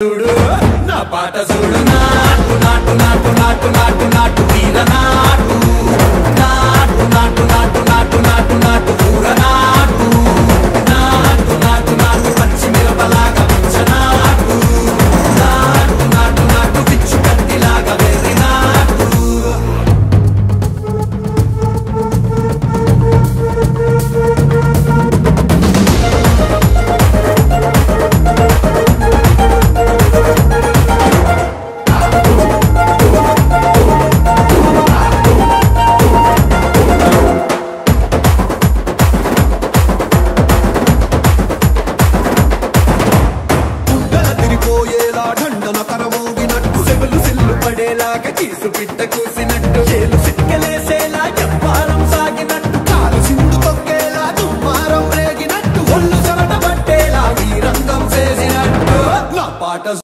చూడు నా పాట చూడు నాటు నాటు నాటు నాటు నాటు నాటు వీర నాటు నాటు నాటు నాటు నాటు నాటు నాటు ఊర నాటు నాటు నాటు నాటు పచ్చి మిరపలాగా నాటు నాటు నాటు నాటు పిచ్చు కత్తిలాగా వెర్రి నాటు ढंडन करमोगिनट्टु सेवलु सिल्लु पडेलागा चीसु पिट्ट కూసినట్టు